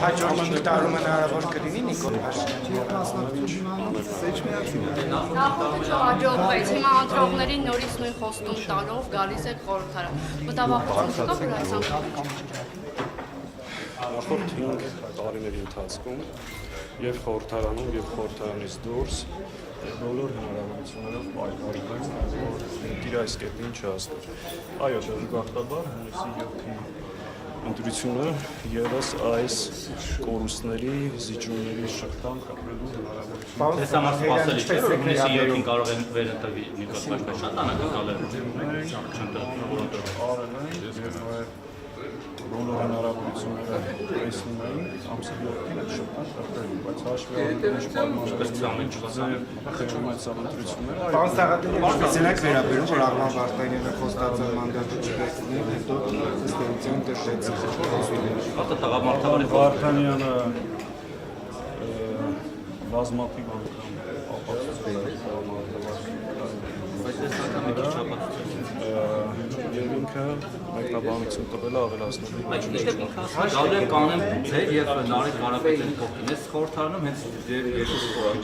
Հաջորդ տարում հնարավոր կլինի Նիկոլ Նախորդը չհաջողվեց, հիմա ընտրողներին նորից նույն խոստում տալով գալիս է խորհրդարան։ Մտավախություն կա, որ այս անգամ Նախորդ 5 տարիների ընթացքում եւ խորհրդարանում եւ խորհրդարանից դուրս բոլոր հնարավորություններով պայքարում որ դիր այս կետին չհասներ։ Այո, դժգախտաբար հունիսի 7-ի ընտրությունը եւս այս կորուստների, զիջումների շղթան կապելու հնարավորություն։ Դες համար սպասելի չէ, որ հունիսի 7-ին կարող են վերընտրվի Նիկոլ Փաշինյանը, բոլոր հնարավորությունները տեսնում էին ամսի 7-ին այդ շղթան կապելու, բայց հաշվի առնելով խճում այդ սաղընտրությունները։ Պարոն Սաղաթելի, ինչպես եք վերաբերում, որ Աղման Վարդանյանը խոստացած մանդատը չվերցնի, հետո ըստ էության դժեցի։ Վարդանյանը բազմաթիվ անգամ ապացուցել է եւ ինքը մեկնաբանություն տվել է ավելացնելու։ Բայց ինչպես գալու են կանեն ձեր եւ Նարեկ Ղարաբեկյանի կողքին։ Այս խորհրդարանում հենց ձեր երկու կողքին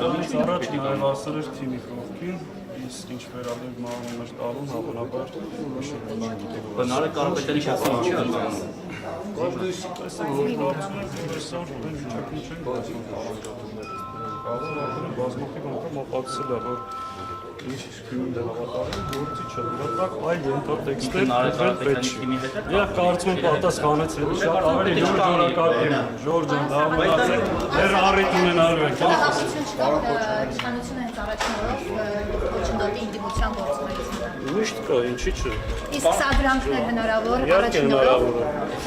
Դրանից առաջ նաև ասել էր թիմի կողքին, իսկ ինչ վերաբերում մահվան մեր տալուն, հավանաբար Նարեկ Ղարաբեկյանի շփման չի ալանում։ Բազմաթիվ անգամ ապացուցել է, որ ինչ քիմին դե հավատարիմ գործի չէ, դրանք այլ ենթատեքստեր պետք չի։ Եվ կարծում եմ պատասխանեցրել շատ ավելի նորակարգ է։ Ժորժ ջան, դա մտածեք, դեռ առիթ ունենալու ենք։ Իշխանությունը հենց առաջին օրով ոչնդոտի ինդիմության գործունեությունը։ Միշտ կա, ինչի՞ չէ։ Իսկ սա դրանքն է հնարավոր Իհարկե հնարավոր է։